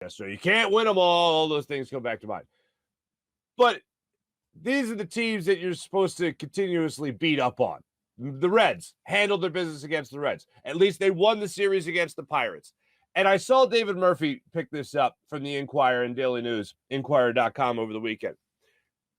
So you can't win them all those things come back to mind. But these are the teams that you're supposed to continuously beat up on. The Reds handled their business against the Reds. At least they won the series against the Pirates. And I saw David Murphy pick this up from the Inquirer and Daily News, Inquirer.com over the weekend.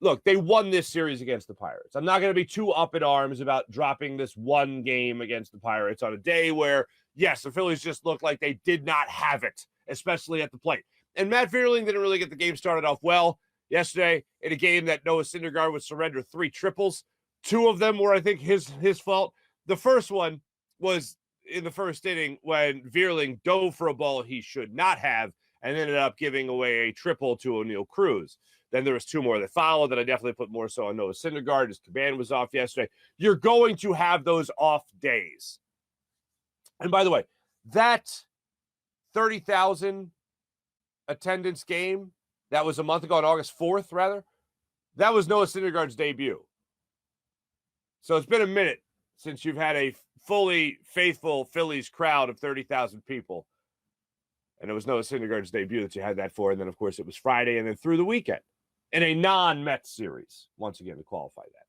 Look, they won this series against the Pirates. I'm not going to be too up in arms about dropping this one game against the Pirates on a day where, yes, the Phillies just looked like they did not have it, especially at the plate. And Matt Vierling didn't really get the game started off well yesterday in a game that Noah Syndergaard would surrender 3 triples. 2 of them were, I think, his fault. The first one was in the first inning when Vierling dove for a ball he should not have and ended up giving away a triple to O'Neal Cruz. Then there was 2 more that followed that I definitely put more so on Noah Syndergaard. His command was off yesterday. You're going to have those off days. And by the way, that 30,000 attendance game that was a month ago on August 4th, rather, that was Noah Syndergaard's debut. So it's been a minute since you've had a fully faithful Phillies crowd of 30,000 people. And it was Noah Syndergaard's debut that you had that for. And then, of course, it was Friday and then through the weekend in a non-Mets series, once again, to qualify that.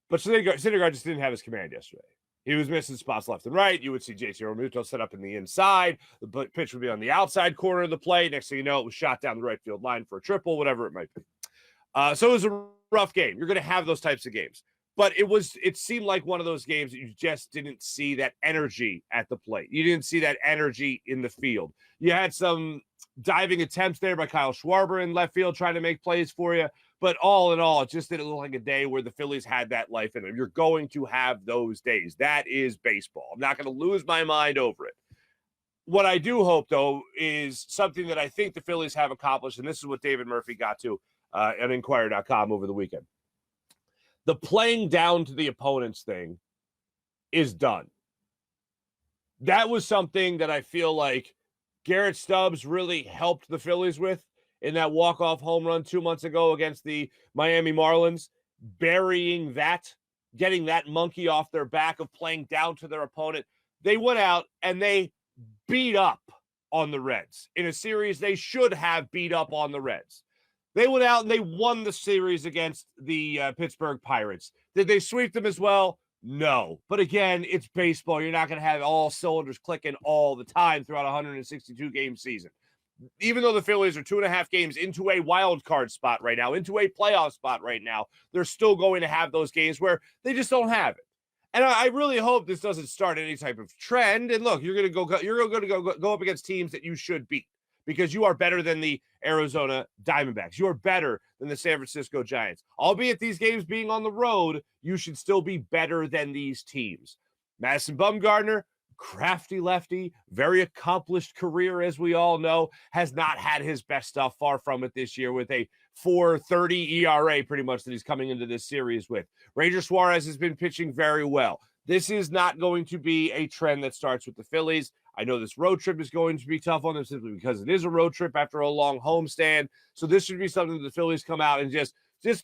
But Syndergaard just didn't have his command yesterday. He was missing spots left and right. You would see JT Realmuto set up in the inside. The pitch would be on the outside corner of the plate. Next thing you know, it was shot down the right field line for a triple, whatever it might be. So it was a rough game. You're going to have those types of games. But it seemed like one of those games that you just didn't see that energy at the plate. You didn't see that energy in the field. You had some diving attempts there by Kyle Schwarber in left field trying to make plays for you. But all in all, it just didn't look like a day where the Phillies had that life in them. You're going to have those days. That is baseball. I'm not going to lose my mind over it. What I do hope, though, is something that I think the Phillies have accomplished, and this is what David Murphy got to at Inquirer.com over the weekend. The playing down to the opponents thing is done. That was something that I feel like Garrett Stubbs really helped the Phillies with in that walk-off home run 2 months ago against the Miami Marlins, burying that, getting that monkey off their back of playing down to their opponent. They went out and they beat up on the Reds in a series they should have beat up on the Reds. They went out and they won the series against the Pittsburgh Pirates. Did they sweep them as well? No. But again, it's baseball. You're not going to have all cylinders clicking all the time throughout a 162-game season. Even though the Phillies are 2.5 games into a wild card spot right now, into a playoff spot right now, they're still going to have those games where they just don't have it. And I really hope this doesn't start any type of trend. And look, you're going to go up against teams that you should beat because you are better than the Arizona Diamondbacks. You are better than the San Francisco Giants. Albeit these games being on the road, you should still be better than these teams. Madison Bumgarner, crafty lefty, very accomplished career, as we all know, has not had his best stuff, far from it this year, with a 4.30 ERA pretty much that he's coming into this series with. Ranger Suarez has been pitching very well. This is not going to be a trend that starts with the Phillies. I know this road trip is going to be tough on them simply because it is a road trip after a long homestand. So this should be something that the Phillies come out and just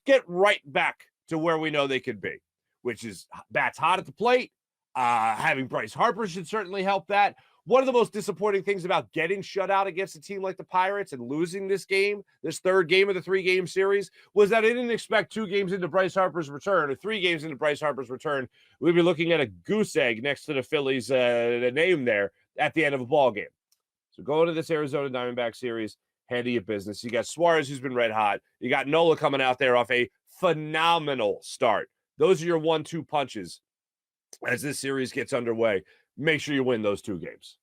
get right back to where we know they could be, which is bats hot at the plate. Having Bryce Harper should certainly help that. One of the most disappointing things about getting shut out against a team like the Pirates and losing this game, this third game of the 3-game series, was that I didn't expect 2 games into Bryce Harper's return or 3 games into Bryce Harper's return, we'd be looking at a goose egg next to the Phillies name there at the end of a ball game. So going to this Arizona Diamondback series, handle your business. You got Suarez, who's been red hot. You got Nola coming out there off a phenomenal start. Those are your 1-2 punches as this series gets underway. Make sure you win those 2 games.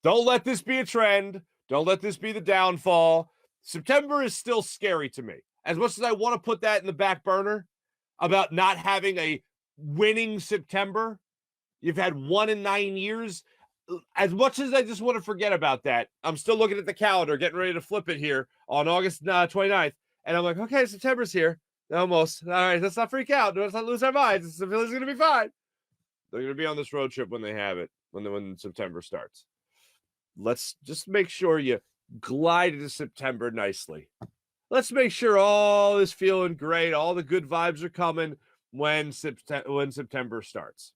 Don't let this be a trend. Don't let this be the downfall. September is still scary to me. As much as I want to put that in the back burner about not having a winning September, you've had 1 in 9 years. As much as I just want to forget about that, I'm still looking at the calendar, getting ready to flip it here on August 29th. And I'm like, okay, September's here. Almost. All right, let's not freak out. Let's not lose our minds. The Phillies are going to be fine. They're going to be on this road trip when they have it, when September starts. Let's just make sure you glide into September nicely. Let's make sure all is feeling great. All the good vibes are coming when September starts.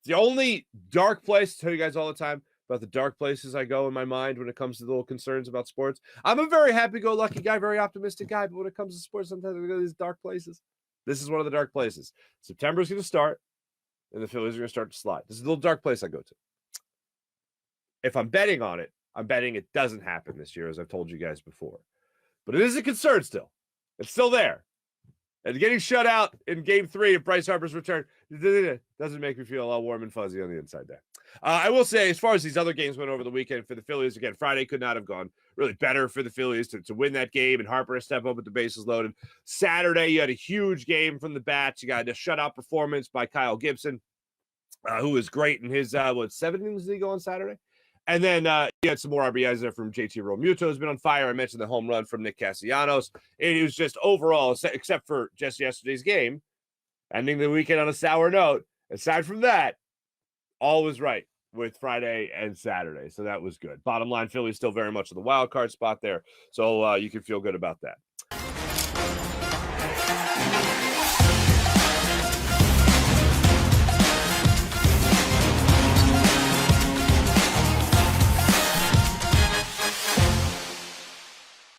It's the only dark place, I tell you guys all the time, about the dark places I go in my mind when it comes to the little concerns about sports. I'm a very happy-go-lucky guy, very optimistic guy, but when it comes to sports, sometimes we go to these dark places. This is one of the dark places. September is going to start, and the Phillies are going to start to slide. This is a little dark place I go to. If I'm betting on it, I'm betting it doesn't happen this year, as I've told you guys before. But it is a concern still. It's still there. And getting shut out in Game 3 of Bryce Harper's return doesn't make me feel all warm and fuzzy on the inside there. I will say, as far as these other games went over the weekend for the Phillies, again, Friday could not have gone really better for the Phillies to win that game, and Harper to step up with the bases loaded. Saturday, you had a huge game from the bats. You got a shutout performance by Kyle Gibson, who was great in his, 7 innings did he go on Saturday? And then you had some more RBIs there from JT Realmuto, who's been on fire. I mentioned the home run from Nick Castellanos. It was just overall, except for just yesterday's game, ending the weekend on a sour note. Aside from that, all was right with Friday and Saturday. So that was good. Bottom line, Philly's still very much in the wild card spot there. So you can feel good about that.